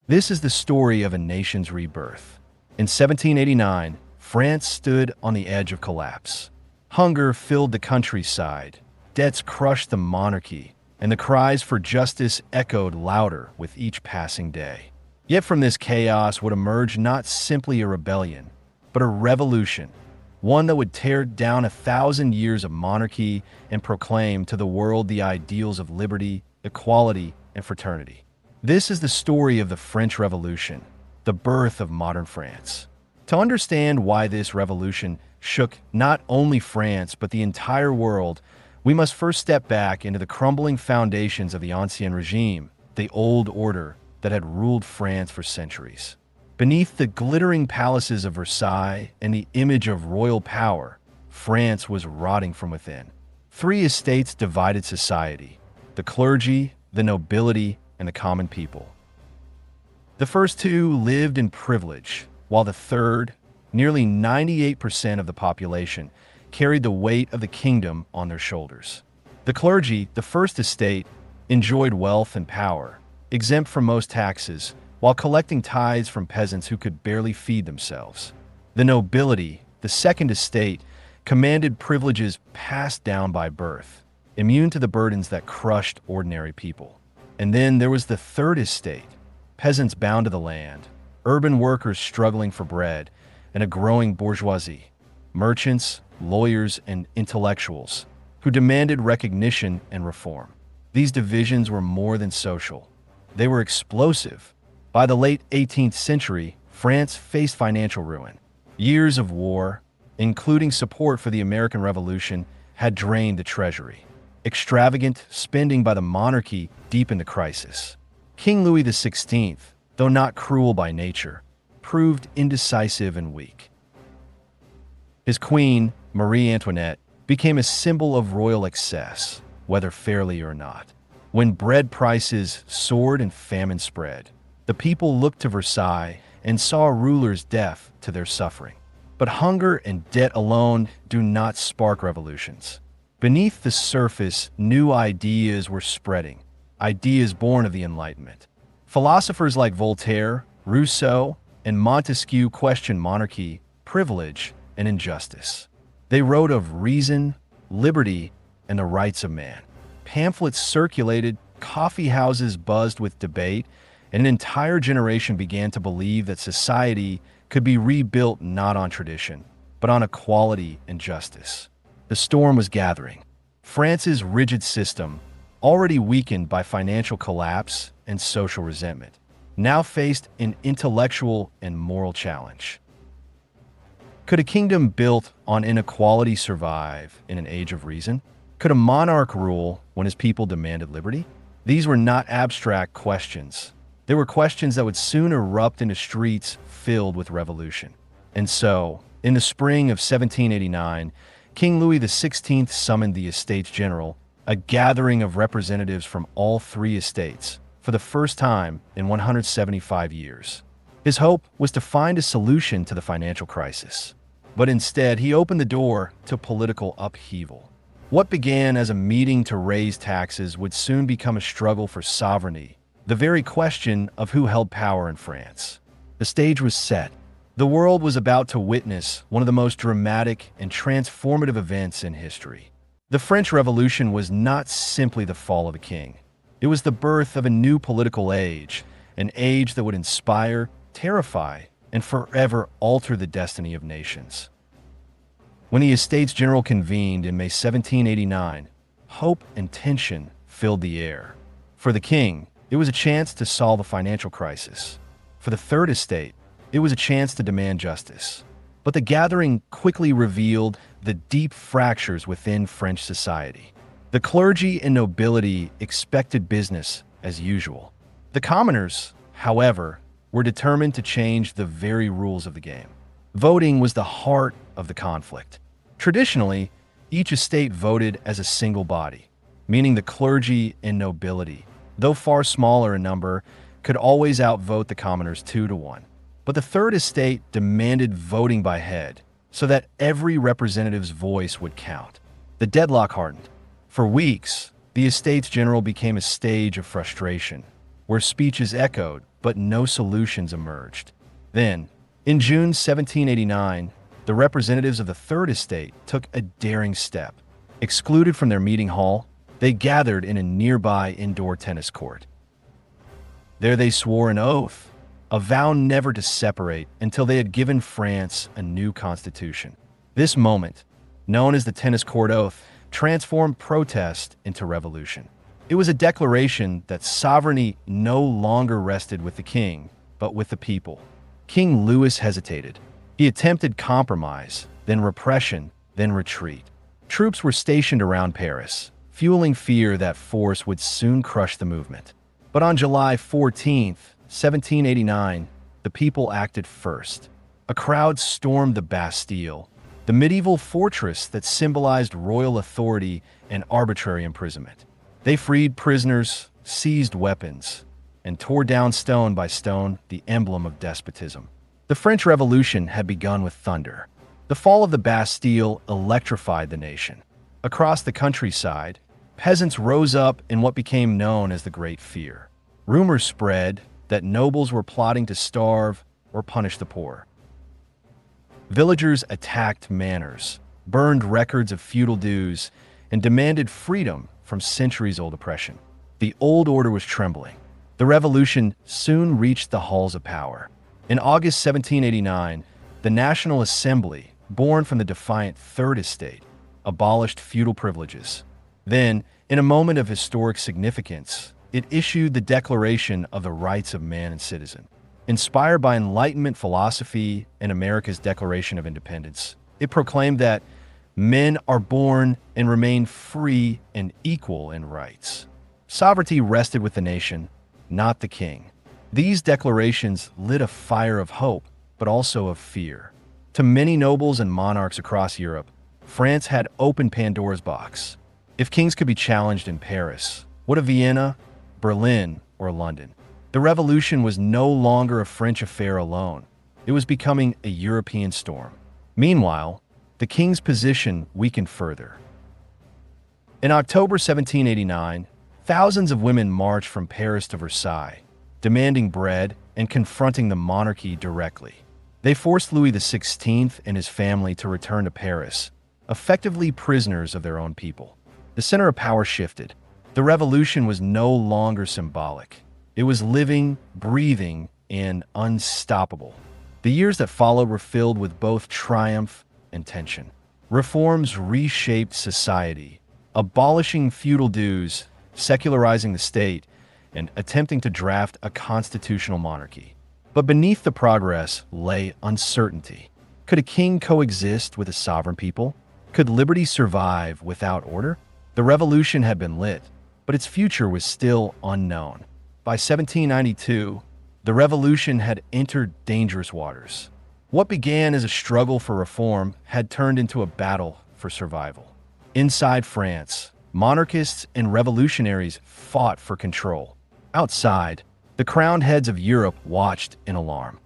This is the story of a nation's rebirth. In 1789, France stood on the edge of collapse. Hunger filled the countryside, debts crushed the monarchy, and the cries for justice echoed louder with each passing day. Yet from this chaos would emerge not simply a rebellion, but a revolution, one that would tear down 1,000 years of monarchy and proclaim to the world the ideals of liberty, equality, and fraternity. This is the story of the French Revolution, the birth of modern France. To understand why this revolution shook not only France but the entire world, we must first step back into the crumbling foundations of the Ancien Regime, the old order that had ruled France for centuries. Beneath the glittering palaces of Versailles and the image of royal power, France was rotting from within. Three estates divided society: the clergy, the nobility, and the common people. The first two lived in privilege, while the third, nearly 98% of the population, carried the weight of the kingdom on their shoulders. The clergy, the first estate, enjoyed wealth and power, exempt from most taxes, while collecting tithes from peasants who could barely feed themselves. The nobility, the second estate, commanded privileges passed down by birth, immune to the burdens that crushed ordinary people. And then there was the third estate, peasants bound to the land, urban workers struggling for bread, and a growing bourgeoisie, merchants, lawyers, and intellectuals, who demanded recognition and reform. These divisions were more than social. They were explosive. By the late 18th century, France faced financial ruin. Years of war, including support for the American Revolution, had drained the treasury. Extravagant spending by the monarchy deepened the crisis. King Louis XVI, though not cruel by nature, proved indecisive and weak. His queen, Marie Antoinette, became a symbol of royal excess, whether fairly or not. When bread prices soared and famine spread, the people looked to Versailles and saw rulers deaf to their suffering. But hunger and debt alone do not spark revolutions. Beneath the surface, new ideas were spreading, ideas born of the Enlightenment. Philosophers like Voltaire, Rousseau, and Montesquieu questioned monarchy, privilege, and injustice. They wrote of reason, liberty, and the rights of man. Pamphlets circulated, coffee houses buzzed with debate, and an entire generation began to believe that society could be rebuilt not on tradition, but on equality and justice. The storm was gathering. France's rigid system, already weakened by financial collapse and social resentment, now faced an intellectual and moral challenge. Could a kingdom built on inequality survive in an age of reason? Could a monarch rule when his people demanded liberty? These were not abstract questions. They were questions that would soon erupt into streets filled with revolution. And so, in the spring of 1789, King Louis XVI summoned the Estates General, a gathering of representatives from all three estates, for the first time in 175 years. His hope was to find a solution to the financial crisis. But instead, he opened the door to political upheaval. What began as a meeting to raise taxes would soon become a struggle for sovereignty, the very question of who held power in France. The stage was set. The world was about to witness one of the most dramatic and transformative events in history. The French Revolution was not simply the fall of a king. It was the birth of a new political age, an age that would inspire, terrify, and forever alter the destiny of nations. When the Estates General convened in May 1789, hope and tension filled the air. For the king, it was a chance to solve a financial crisis. For the Third Estate, it was a chance to demand justice. But the gathering quickly revealed the deep fractures within French society. The clergy and nobility expected business as usual. The commoners, however, were determined to change the very rules of the game. Voting was the heart of the conflict. Traditionally, each estate voted as a single body, meaning the clergy and nobility, though far smaller in number, could always outvote the commoners 2-1. But the Third Estate demanded voting by head, so that every representative's voice would count. The deadlock hardened. For weeks, the Estates General became a stage of frustration, where speeches echoed, but no solutions emerged. Then, in June 1789, the representatives of the Third Estate took a daring step. Excluded from their meeting hall, they gathered in a nearby indoor tennis court. There they swore an oath, a vow never to separate until they had given France a new constitution. This moment, known as the tennis court oath, transformed protest into revolution. It was a declaration that sovereignty no longer rested with the king, but with the people. King Louis hesitated. He attempted compromise, then repression, then retreat. Troops were stationed around Paris, fueling fear that force would soon crush the movement. But on July 14, 1789, the people acted first. A crowd stormed the Bastille, the medieval fortress that symbolized royal authority and arbitrary imprisonment. They freed prisoners, seized weapons, and tore down stone by stone the emblem of despotism. The French Revolution had begun with thunder. The fall of the Bastille electrified the nation. Across the countryside, peasants rose up in what became known as the Great Fear. Rumors spread that nobles were plotting to starve or punish the poor. Villagers attacked manors, burned records of feudal dues, and demanded freedom from centuries-old oppression. The old order was trembling. The revolution soon reached the halls of power. In August 1789, the National Assembly, born from the defiant Third Estate, abolished feudal privileges. Then, in a moment of historic significance, it issued the Declaration of the Rights of Man and Citizen. Inspired by Enlightenment philosophy and America's Declaration of Independence, it proclaimed that men are born and remain free and equal in rights. Sovereignty rested with the nation, not the king. These declarations lit a fire of hope, but also of fear. To many nobles and monarchs across Europe, France had opened Pandora's box. If kings could be challenged in Paris, what of Vienna, Berlin, or London? The revolution was no longer a French affair alone. It was becoming a European storm. Meanwhile, the king's position weakened further. In October 1789, thousands of women marched from Paris to Versailles, demanding bread and confronting the monarchy directly. They forced Louis XVI and his family to return to Paris, effectively prisoners of their own people. The center of power shifted. The revolution was no longer symbolic. It was living, breathing, and unstoppable. The years that followed were filled with both triumph and tension. Reforms reshaped society, abolishing feudal dues, secularizing the state, and attempting to draft a constitutional monarchy. But beneath the progress lay uncertainty. Could a king coexist with a sovereign people? Could liberty survive without order? The revolution had been lit, but its future was still unknown. By 1792, the revolution had entered dangerous waters. What began as a struggle for reform had turned into a battle for survival. Inside France, monarchists and revolutionaries fought for control. Outside, the crowned heads of Europe watched in alarm.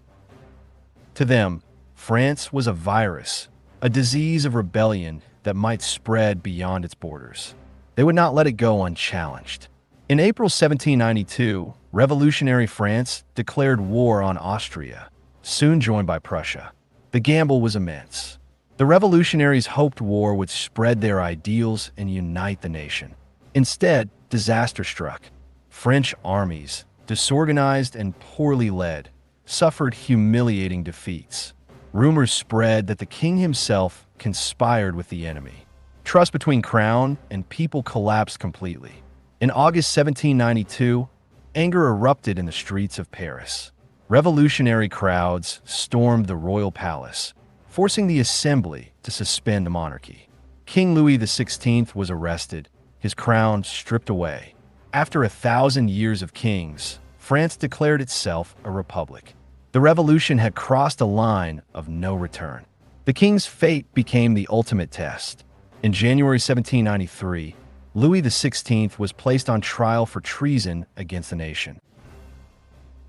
To them, France was a virus, a disease of rebellion that might spread beyond its borders. They would not let it go unchallenged. In April 1792, revolutionary France declared war on Austria, soon joined by Prussia. The gamble was immense. The revolutionaries hoped war would spread their ideals and unite the nation. Instead, disaster struck. French armies, disorganized and poorly led, suffered humiliating defeats. Rumors spread that the king himself conspired with the enemy. Trust between crown and people collapsed completely. In August 1792, anger erupted in the streets of Paris. Revolutionary crowds stormed the royal palace, forcing the assembly to suspend the monarchy. King Louis XVI was arrested, his crown stripped away. After 1,000 years of kings, France declared itself a republic. The revolution had crossed a line of no return. The king's fate became the ultimate test. In January 1793, Louis XVI was placed on trial for treason against the nation.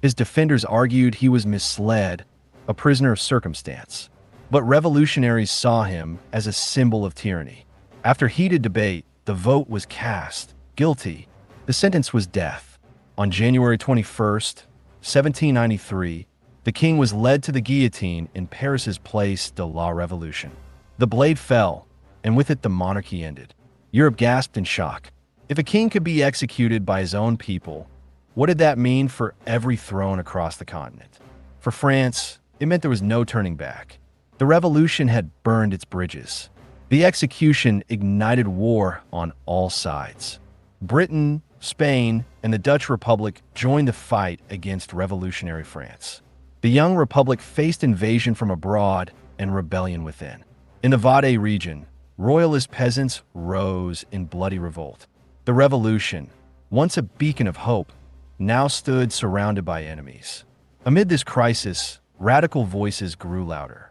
His defenders argued he was misled, a prisoner of circumstance. But revolutionaries saw him as a symbol of tyranny. After heated debate, the vote was cast guilty. The sentence was death. On January 21st, 1793, the king was led to the guillotine in Paris's Place de la Révolution. The blade fell, and with it the monarchy ended. Europe gasped in shock. If a king could be executed by his own people, what did that mean for every throne across the continent? For France, it meant there was no turning back. The revolution had burned its bridges. The execution ignited war on all sides. Britain, Spain, and the Dutch Republic joined the fight against revolutionary France. The young republic faced invasion from abroad and rebellion within. In the Valais region, royalist peasants rose in bloody revolt. The revolution, once a beacon of hope, now stood surrounded by enemies. Amid this crisis, radical voices grew louder.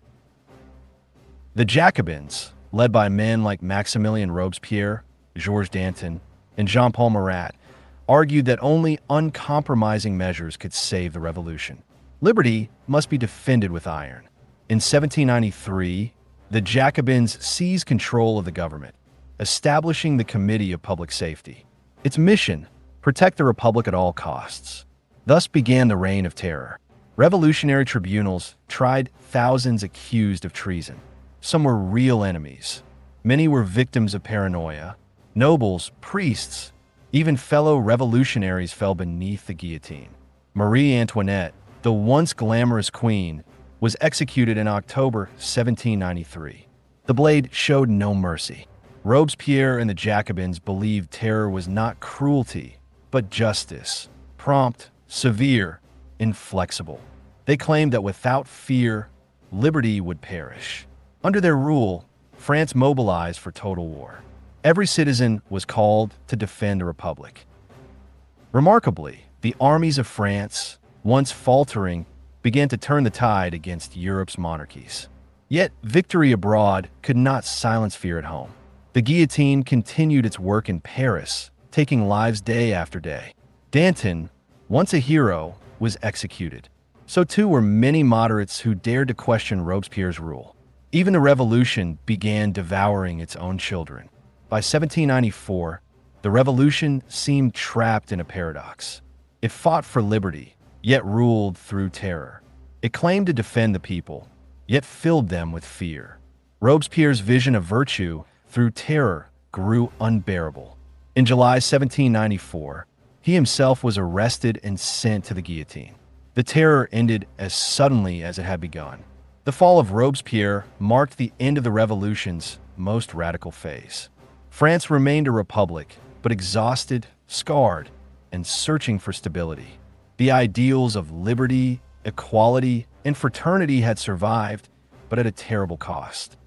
The Jacobins, led by men like Maximilien Robespierre, Georges Danton, and Jean-Paul Marat, argued that only uncompromising measures could save the revolution. Liberty must be defended with iron. In 1793, the Jacobins seized control of the government, establishing the Committee of Public Safety. Its mission: protect the Republic at all costs. Thus began the Reign of Terror. Revolutionary tribunals tried thousands accused of treason. Some were real enemies. Many were victims of paranoia. Nobles, priests, even fellow revolutionaries fell beneath the guillotine. Marie Antoinette, the once glamorous queen, was executed in October 1793. The blade showed no mercy. Robespierre and the Jacobins believed terror was not cruelty, but justice. Prompt, severe, inflexible. They claimed that without fear, liberty would perish. Under their rule, France mobilized for total war. Every citizen was called to defend the Republic. Remarkably, the armies of France, once faltering, began to turn the tide against Europe's monarchies. Yet, victory abroad could not silence fear at home. The guillotine continued its work in Paris, taking lives day after day. Danton, once a hero, was executed. So too were many moderates who dared to question Robespierre's rule. Even the revolution began devouring its own children. By 1794, the revolution seemed trapped in a paradox. It fought for liberty, yet ruled through terror. It claimed to defend the people, yet filled them with fear. Robespierre's vision of virtue through terror grew unbearable. In July 1794, he himself was arrested and sent to the guillotine. The terror ended as suddenly as it had begun. The fall of Robespierre marked the end of the revolution's most radical phase. France remained a republic, but exhausted, scarred, and searching for stability. The ideals of liberty, equality, and fraternity had survived, but at a terrible cost.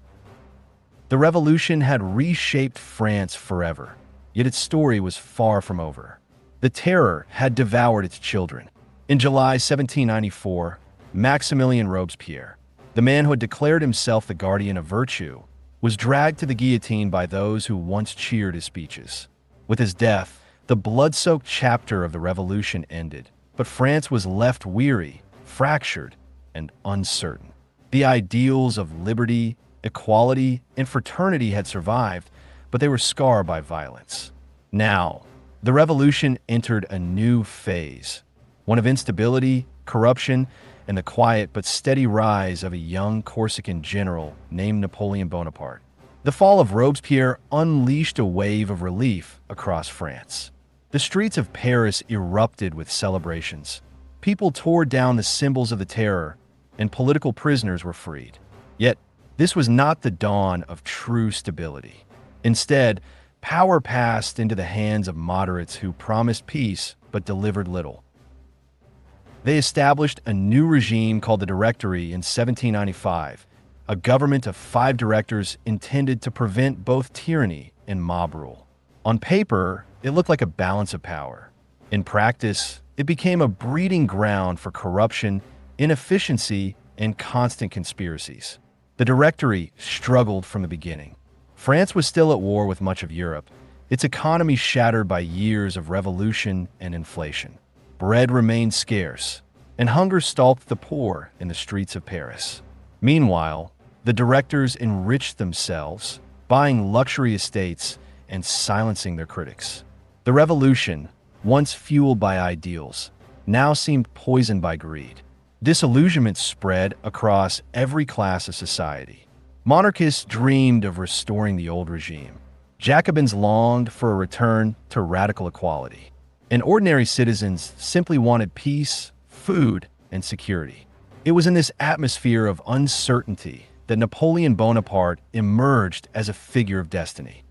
The revolution had reshaped France forever, yet its story was far from over. The terror had devoured its children. In July 1794, Maximilien Robespierre, the man who had declared himself the guardian of virtue, was dragged to the guillotine by those who once cheered his speeches. With his death, the blood-soaked chapter of the revolution ended, but France was left weary, fractured, and uncertain. The ideals of liberty, equality, and fraternity had survived, but they were scarred by violence. Now, the revolution entered a new phase, one of instability, corruption, and the quiet but steady rise of a young Corsican general named Napoleon Bonaparte. The fall of Robespierre unleashed a wave of relief across France. The streets of Paris erupted with celebrations. People tore down the symbols of the terror, and political prisoners were freed. Yet, this was not the dawn of true stability. Instead, power passed into the hands of moderates who promised peace but delivered little. They established a new regime called the Directory in 1795, a government of 5 directors intended to prevent both tyranny and mob rule. On paper, it looked like a balance of power. In practice, it became a breeding ground for corruption, inefficiency, and constant conspiracies. The Directory struggled from the beginning. France was still at war with much of Europe, its economy shattered by years of revolution and inflation. Bread remained scarce, and hunger stalked the poor in the streets of Paris. Meanwhile, the directors enriched themselves, buying luxury estates and silencing their critics. The revolution, once fueled by ideals, now seemed poisoned by greed. Disillusionment spread across every class of society. Monarchists dreamed of restoring the old regime. Jacobins longed for a return to radical equality. And ordinary citizens simply wanted peace, food, and security. It was in this atmosphere of uncertainty that Napoleon Bonaparte emerged as a figure of destiny.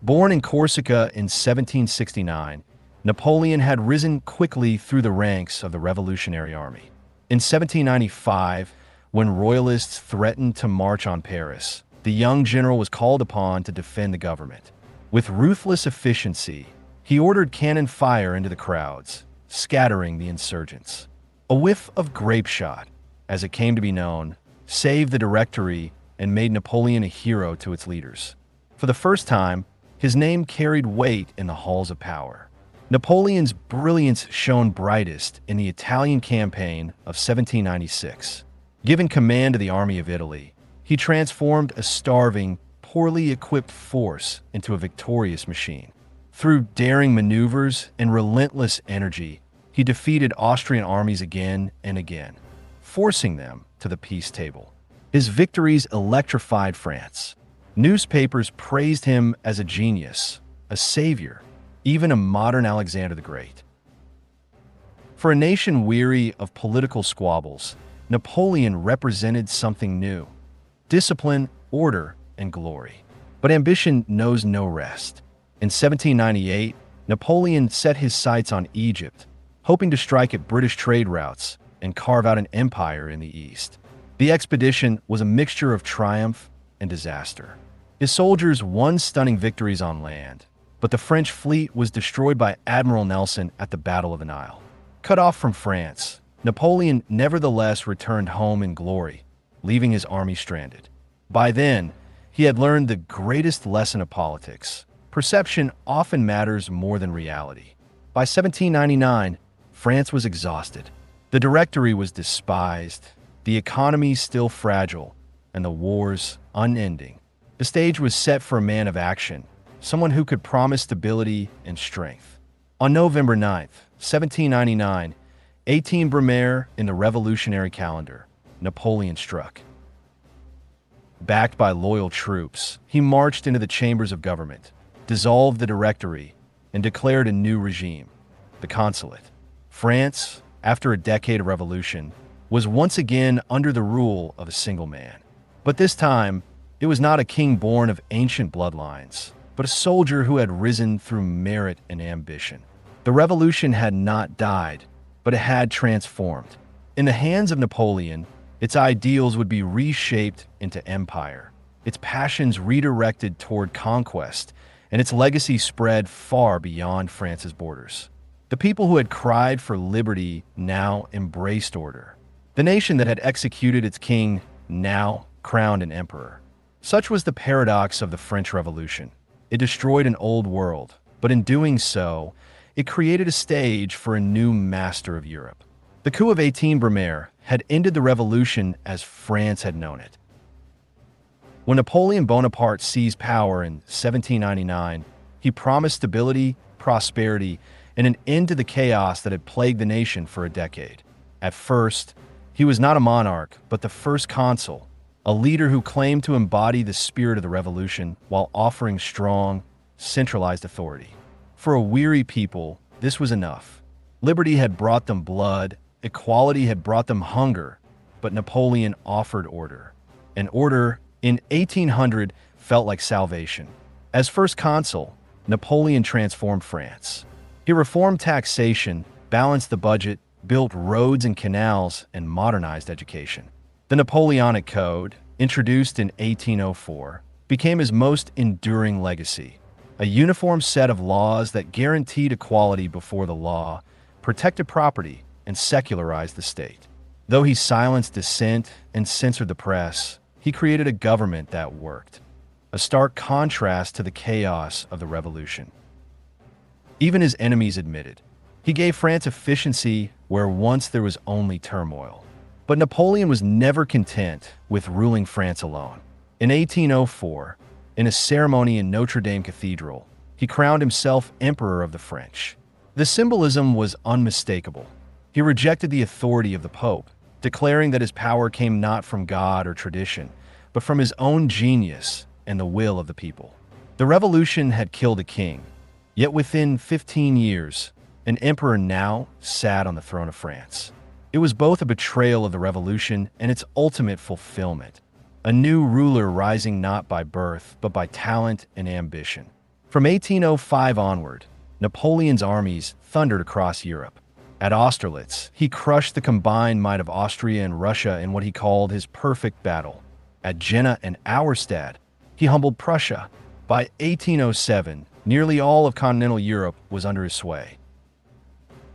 Born in Corsica in 1769, Napoleon had risen quickly through the ranks of the Revolutionary Army. In 1795, when royalists threatened to march on Paris, the young general was called upon to defend the government. With ruthless efficiency, he ordered cannon fire into the crowds, scattering the insurgents. A whiff of grape shot, as it came to be known, saved the Directory and made Napoleon a hero to its leaders. For the first time, his name carried weight in the halls of power. Napoleon's brilliance shone brightest in the Italian campaign of 1796. Given command of the Army of Italy, he transformed a starving, poorly equipped force into a victorious machine. Through daring maneuvers and relentless energy, he defeated Austrian armies again and again, forcing them to the peace table. His victories electrified France. Newspapers praised him as a genius, a savior, even a modern Alexander the Great. For a nation weary of political squabbles, Napoleon represented something new: discipline, order, and glory. But ambition knows no rest. In 1798, Napoleon set his sights on Egypt, hoping to strike at British trade routes and carve out an empire in the East. The expedition was a mixture of triumph and disaster. His soldiers won stunning victories on land, but the French fleet was destroyed by Admiral Nelson at the Battle of the Nile. Cut off from France, Napoleon nevertheless returned home in glory, leaving his army stranded. By then, he had learned the greatest lesson of politics: perception often matters more than reality. By 1799, France was exhausted. The Directory was despised, the economy still fragile, and the wars unending. The stage was set for a man of action, someone who could promise stability and strength. On November 9th, 1799, 18 Brumaire in the revolutionary calendar, Napoleon struck. Backed by loyal troops, he marched into the chambers of government, dissolved the Directory, and declared a new regime, the Consulate. France, after a decade of revolution, was once again under the rule of a single man. But this time, it was not a king born of ancient bloodlines, but a soldier who had risen through merit and ambition. The revolution had not died, but it had transformed. In the hands of Napoleon, its ideals would be reshaped into empire, its passions redirected toward conquest, and its legacy spread far beyond France's borders. The people who had cried for liberty now embraced order. The nation that had executed its king now crowned an emperor. Such was the paradox of the French Revolution. It destroyed an old world, but in doing so, it created a stage for a new master of Europe. The coup of 18 Brumaire had ended the revolution as France had known it. When Napoleon Bonaparte seized power in 1799, he promised stability, prosperity, and an end to the chaos that had plagued the nation for a decade. At first, he was not a monarch, but the first consul, a leader who claimed to embody the spirit of the revolution while offering strong, centralized authority. For a weary people, this was enough. Liberty had brought them blood, equality had brought them hunger, but Napoleon offered order. And order, in 1800, felt like salvation. As first consul, Napoleon transformed France. He reformed taxation, balanced the budget, built roads and canals, and modernized education. The Napoleonic Code, introduced in 1804, became his most enduring legacy. A uniform set of laws that guaranteed equality before the law, protected property, and secularized the state. Though he silenced dissent and censored the press, he created a government that worked, a stark contrast to the chaos of the revolution. Even his enemies admitted, he gave France efficiency where once there was only turmoil. But Napoleon was never content with ruling France alone. In 1804, in a ceremony in Notre Dame Cathedral, he crowned himself Emperor of the French. The symbolism was unmistakable. He rejected the authority of the Pope, declaring that his power came not from God or tradition, but from his own genius and the will of the people. The revolution had killed a king, yet within 15 years, an emperor now sat on the throne of France. It was both a betrayal of the revolution and its ultimate fulfillment, a new ruler rising not by birth, but by talent and ambition. From 1805 onward, Napoleon's armies thundered across Europe. At Austerlitz, he crushed the combined might of Austria and Russia in what he called his perfect battle. At Jena and Auerstedt, he humbled Prussia. By 1807, nearly all of continental Europe was under his sway.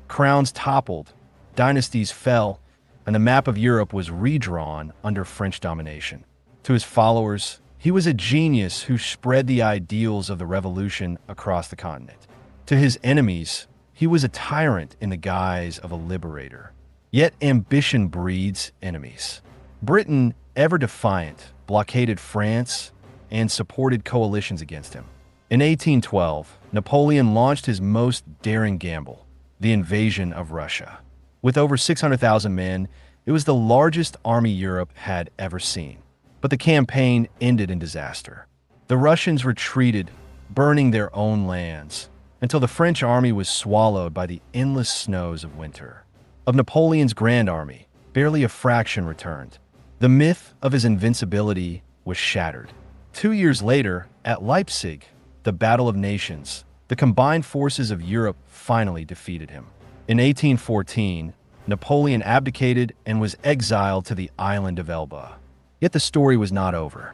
Crowns toppled, dynasties fell, and the map of Europe was redrawn under French domination. To his followers, he was a genius who spread the ideals of the revolution across the continent. To his enemies, he was a tyrant in the guise of a liberator. Yet ambition breeds enemies. Britain, ever defiant, blockaded France and supported coalitions against him. In 1812, Napoleon launched his most daring gamble, the invasion of Russia. With over 600,000 men, it was the largest army Europe had ever seen. But the campaign ended in disaster. The Russians retreated, burning their own lands, until the French army was swallowed by the endless snows of winter. Of Napoleon's grand army, barely a fraction returned. The myth of his invincibility was shattered. 2 years later, at Leipzig, the Battle of Nations, the combined forces of Europe finally defeated him. In 1814, Napoleon abdicated and was exiled to the island of Elba. Yet the story was not over.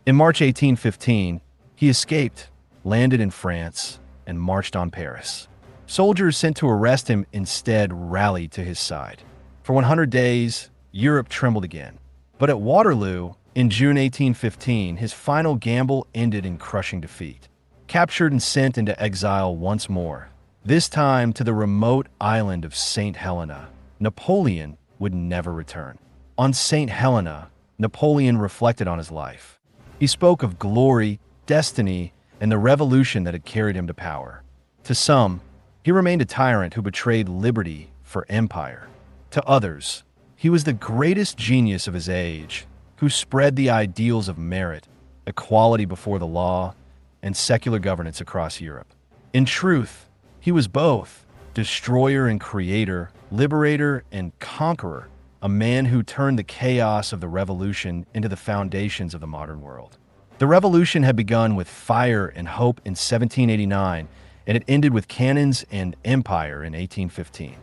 In March 1815, he escaped, landed in France, and marched on Paris. Soldiers sent to arrest him instead rallied to his side. For 100 days, Europe trembled again. But at Waterloo, in June 1815, his final gamble ended in crushing defeat. Captured and sent into exile once more, this time to the remote island of St. Helena, Napoleon would never return. On St. Helena, Napoleon reflected on his life. He spoke of glory, destiny, and the revolution that had carried him to power. To some, he remained a tyrant who betrayed liberty for empire. To others, he was the greatest genius of his age, who spread the ideals of merit, equality before the law, and secular governance across Europe. In truth, he was both destroyer and creator, liberator and conqueror, a man who turned the chaos of the revolution into the foundations of the modern world. The revolution had begun with fire and hope in 1789, and it ended with cannons and empire in 1815.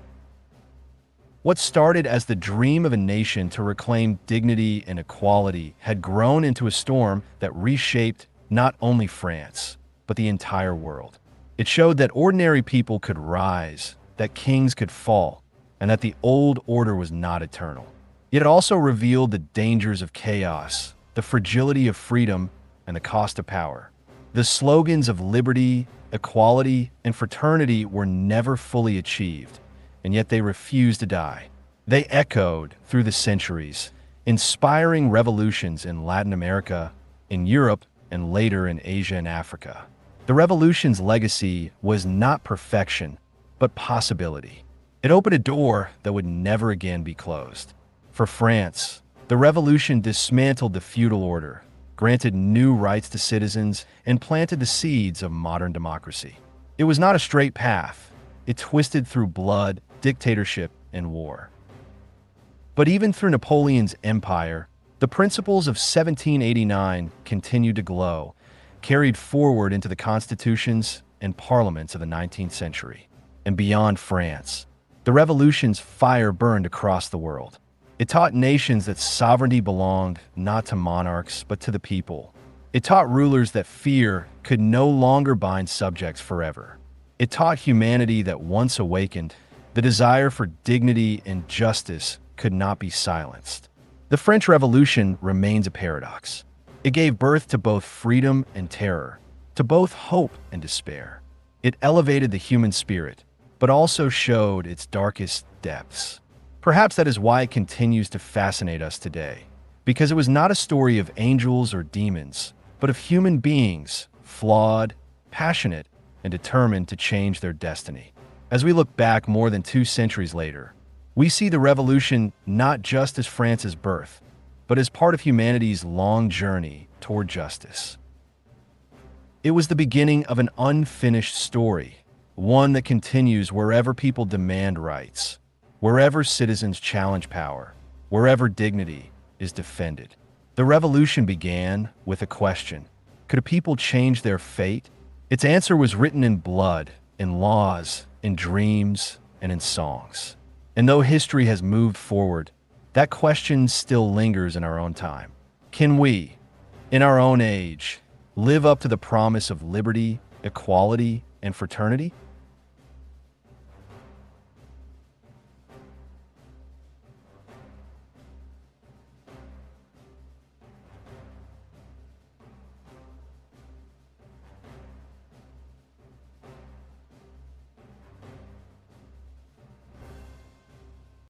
What started as the dream of a nation to reclaim dignity and equality had grown into a storm that reshaped not only France, but the entire world. It showed that ordinary people could rise, that kings could fall, and that the old order was not eternal. Yet it also revealed the dangers of chaos, the fragility of freedom, and the cost of power. The slogans of liberty, equality, and fraternity were never fully achieved, and yet they refused to die. They echoed through the centuries, inspiring revolutions in Latin America, in Europe, and later in Asia and Africa. The revolution's legacy was not perfection, but possibility. It opened a door that would never again be closed. For France, the revolution dismantled the feudal order, granted new rights to citizens, and planted the seeds of modern democracy. It was not a straight path. It twisted through blood, dictatorship, and war. But even through Napoleon's empire, the principles of 1789 continued to glow, carried forward into the constitutions and parliaments of the 19th century. And beyond France, the revolution's fire burned across the world. It taught nations that sovereignty belonged not to monarchs, but to the people. It taught rulers that fear could no longer bind subjects forever. It taught humanity that once awakened, the desire for dignity and justice could not be silenced. The French Revolution remains a paradox. It gave birth to both freedom and terror, to both hope and despair. It elevated the human spirit, but also showed its darkest depths. Perhaps that is why it continues to fascinate us today, because it was not a story of angels or demons, but of human beings, flawed, passionate, and determined to change their destiny. As we look back more than 2 centuries later, we see the revolution not just as France's birth, but as part of humanity's long journey toward justice. It was the beginning of an unfinished story, one that continues wherever people demand rights, wherever citizens challenge power, wherever dignity is defended. The revolution began with a question: could a people change their fate? Its answer was written in blood, in laws, in dreams, and in songs. And though history has moved forward, that question still lingers in our own time. Can we, in our own age, live up to the promise of liberty, equality, and fraternity?